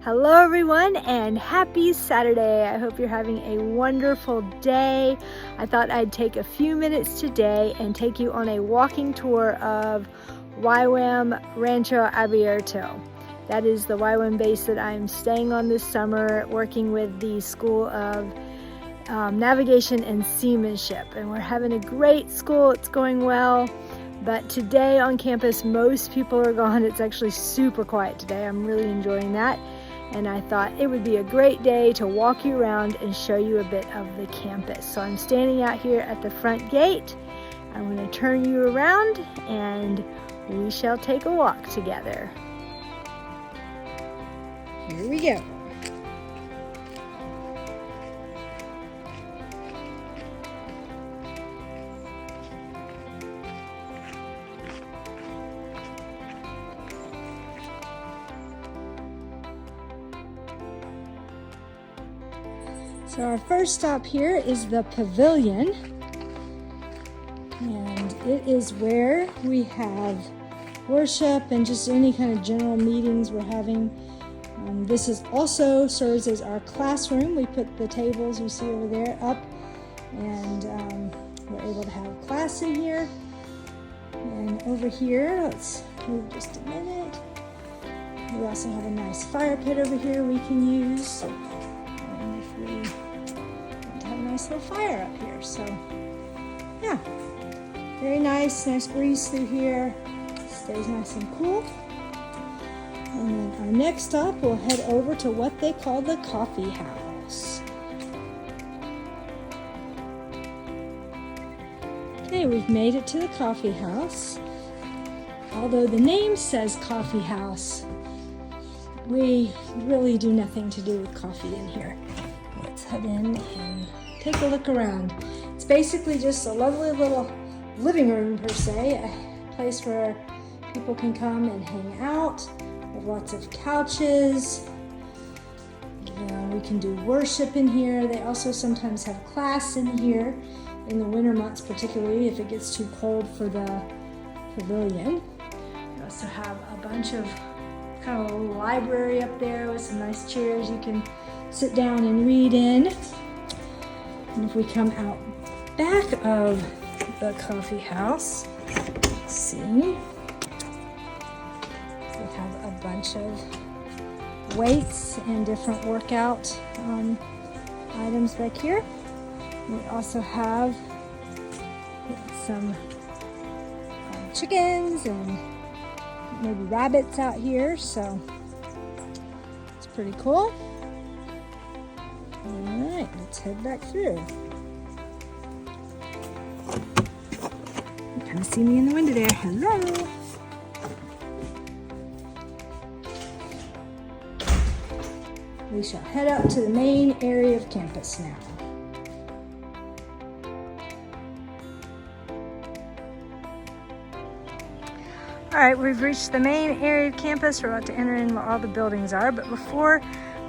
Hello everyone and happy Saturday. I hope you're having a wonderful day. I thought I'd take a few minutes today and take you on a walking tour of YWAM Rancho Abierto. That is the YWAM base that I'm staying on this summer, working with the School of Navigation and Seamanship. And we're having a great school, it's going well. But today on campus, most people are gone. It's actually super quiet today. I'm really enjoying that. And I thought it would be a great day to walk you around and show you a bit of the campus. So I'm standing out here at the front gate. I'm going to turn you around and we shall take a walk together. Here we go. So our first stop here is the pavilion, and it is where we have worship and just any kind of general meetings we're having. This is also serves as our classroom. We put the tables you see over there up, and we're able to have class in here. And over here, let's move just a minute. We also have a nice fire pit over here we can use. If we want to have a nice little fire up here. So yeah, very nice breeze through here. Stays nice and cool. And then our next stop, we'll head over to what they call the coffee house. Okay, we've made it to the coffee house. Although the name says coffee house, we really do nothing to do with coffee in here. Let's head in and take a look around. It's basically just a lovely little living room per se, a place where people can come and hang out. We have lots of couches. We can do worship in here. They also sometimes have class in here in the winter months, particularly if it gets too cold for the pavilion. We also have a bunch of kind of a little library up there with some nice chairs you can sit down and read in. And if we come out back of the coffee house, let's see, we have a bunch of weights and different workout items back here. We also have some chickens and maybe rabbits out here, so it's pretty cool. All right, let's head back through. You kind of see me in the window there. Hello. We shall head up to the main area of campus now. All right, we've reached the main area of campus. We're about to enter in where all the buildings are, but before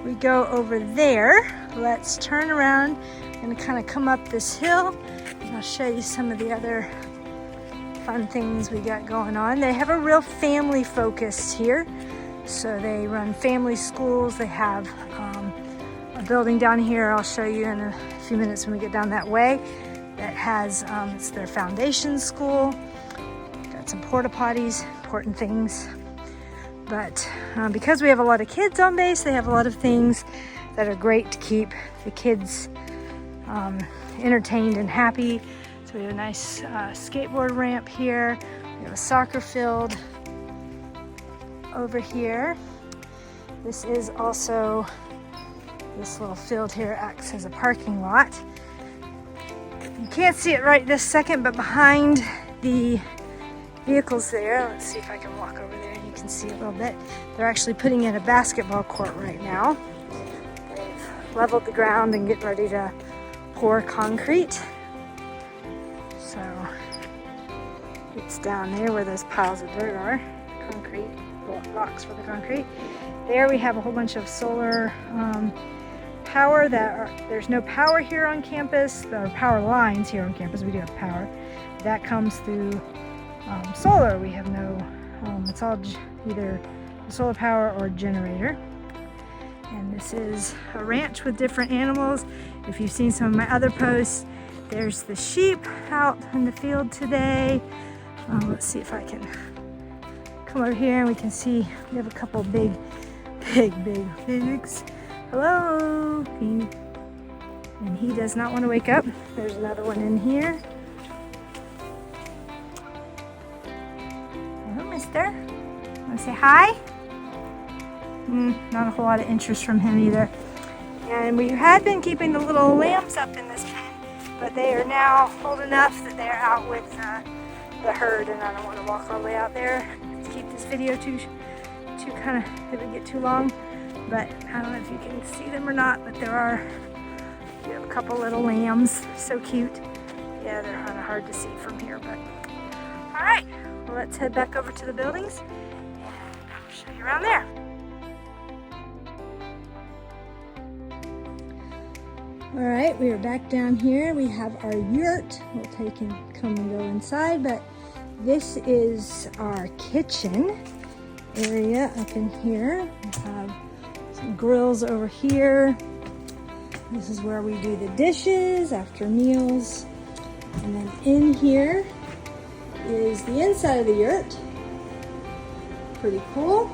we go over there, let's turn around and kind of come up this hill, and I'll show you some of the other fun things we got going on. They have a real family focus here, so they run family schools. They have a building down here I'll show you in a few minutes when we get down that way that has it's their foundation school. Got some porta potties, important things. But because we have a lot of kids on base, they have a lot of things that are great to keep the kids entertained and happy. So we have a nice skateboard ramp here. We have a soccer field over here. This is also, this little field here acts as a parking lot. You can't see it right this second, but behind the vehicles there, let's see if I can walk over there and you can see a little bit. They're actually putting in a basketball court right now. They've leveled the ground and getting ready to pour concrete. So it's down there where those piles of dirt are, concrete, rocks for the concrete. There we have a whole bunch of solar power there's no power here on campus. There are power lines here on campus. We do have power. That comes through solar. We have no, it's all either solar power or generator. And this is a ranch with different animals. If you've seen some of my other posts, there's the sheep out in the field today. Let's see if I can come over here and we can see we have a couple big pigs. Hello. And he does not want to wake up. There's another one in here. Hello, mister. Want to say hi? Not a whole lot of interest from him either. And we had been keeping the little lambs up in this pen, but they are now old enough that they're out with the herd, and I don't want to walk all the way out there to keep this video too kind of, it would get too long. But I don't know if you can see them or not, but we have a couple little lambs, so cute. Yeah, they're kind of hard to see from here, but all right, well, let's head back over to the buildings and I'll show you around there. All right, we are back down here. We have our yurt. We'll come and go inside, but this is our kitchen area up in here. We have some grills over here. This is where we do the dishes after meals. And then in here is the inside of the yurt. Pretty cool.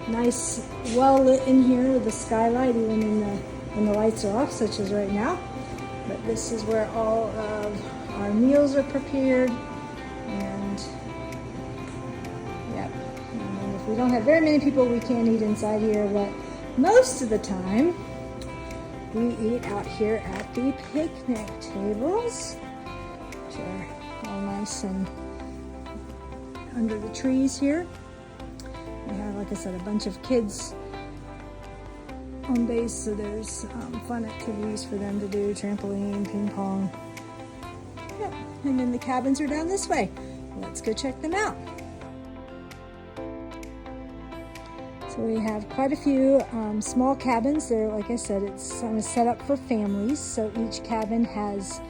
Nice, well lit in here with the skylight, even when the lights are off, such as right now. But this is where all of our meals are prepared. And yeah, and if we don't have very many people, we can't eat inside here, but most of the time we eat out here at the picnic tables, which are all nice and under the trees here. We have, like I said, a bunch of kids on base, so there's fun activities for them to do, trampoline, ping pong. Yep. And then the cabins are down this way. Let's go check them out. So we have quite a few small cabins. They're, like I said, it's kind of set up for families. So each cabin has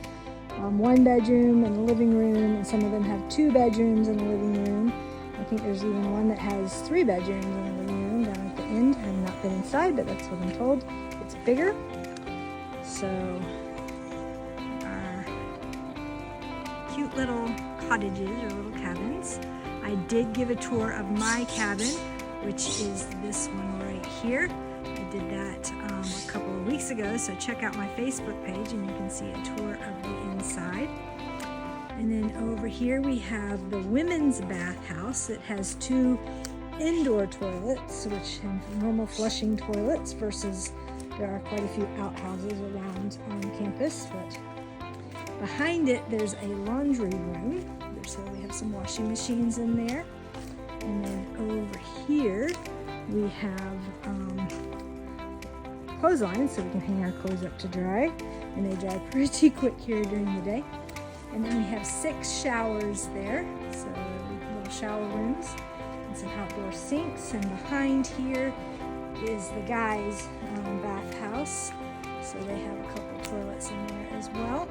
one bedroom and a living room, and some of them have 2 bedrooms and a living room. I think there's even one that has 3 bedrooms and a living room down at the end. I've not been inside, but that's what I'm told. It's bigger. So our cute little cottages or little cabins. I did give a tour of my cabin, which is this one right here. I did that a couple of weeks ago, so check out my Facebook page and you can see a tour of the inside. And then over here we have the women's bathhouse. It has 2 indoor toilets, which have normal flushing toilets, versus there are quite a few outhouses around on campus. But behind it, there's a laundry room. So we have some washing machines in there. And then over here, we have clotheslines, so we can hang our clothes up to dry. And they dry pretty quick here during the day. And then we have 6 showers there, so little shower rooms and some outdoor sinks. And behind here is the guys' bathhouse, so they have a couple toilets in there as well.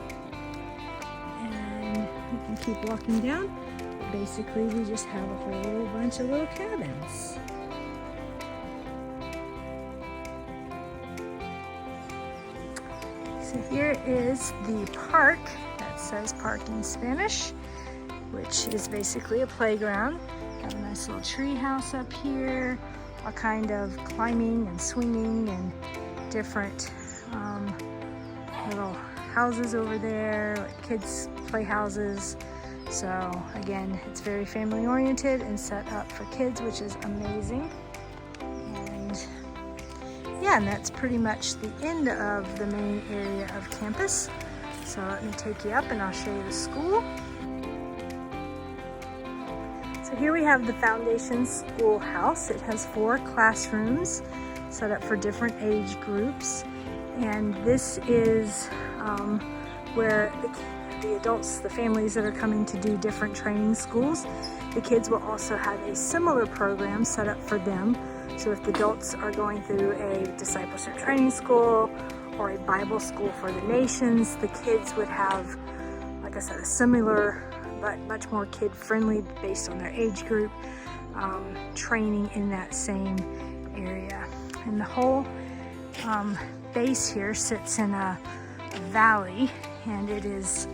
And we can keep walking down. Basically, we just have a whole bunch of little cabins. So here is the park. Says park in Spanish, which is basically a playground. Got a nice little tree house up here, all kind of climbing and swinging and different little houses over there, like kids' playhouses. So again, it's very family oriented and set up for kids, which is amazing. And yeah, and that's pretty much the end of the main area of campus. So let me take you up and I'll show you the school. So here we have the Foundation Schoolhouse. It has 4 classrooms set up for different age groups. And this is where the adults, the families that are coming to do different training schools, the kids will also have a similar program set up for them. So if the adults are going through a discipleship training school or a Bible school for the nations, the kids would have, like I said, a similar but much more kid-friendly, based on their age group, training in that same area. And the whole base here sits in a valley, and it is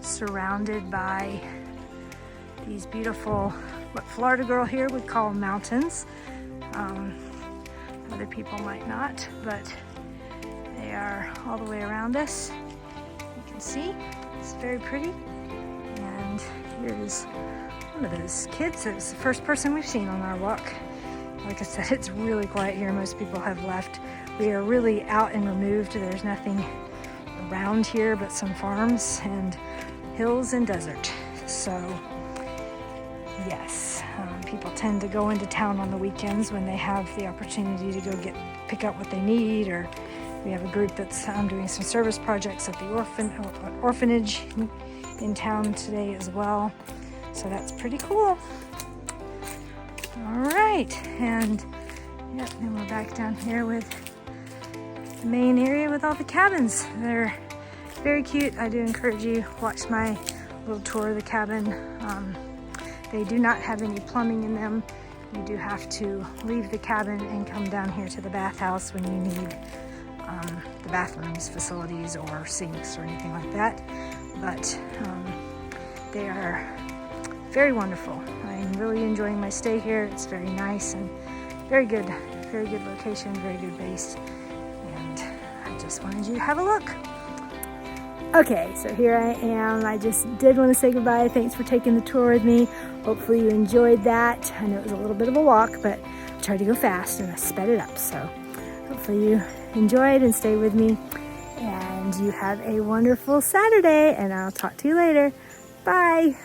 surrounded by these beautiful, what Florida girl here would call mountains. Other people might not, but they are all the way around us. You can see it's very pretty. And here's one of those kids. It's the first person we've seen on our walk. Like I said, it's really quiet here. Most people have left. We are really out and removed. There's nothing around here but some farms and hills and desert. So yes, people tend to go into town on the weekends when they have the opportunity to go pick up what they need, or we have a group that's doing some service projects at the orphanage in town today as well. So that's pretty cool. All right, and yep, then we're back down here with the main area with all the cabins. They're very cute. I do encourage you to watch my little tour of the cabin. They do not have any plumbing in them. You do have to leave the cabin and come down here to the bathhouse when you need the bathrooms, facilities, or sinks or anything like that. But they are very wonderful. I'm really enjoying my stay here. It's very nice and very good location, very good base. And I just wanted you to have a look. Okay, so here I am. I just did want to say goodbye. Thanks for taking the tour with me. Hopefully you enjoyed that. I know it was a little bit of a walk, but I tried to go fast and I sped it up. So hopefully you enjoyed and stay with me. And you have a wonderful Saturday, and I'll talk to you later. Bye.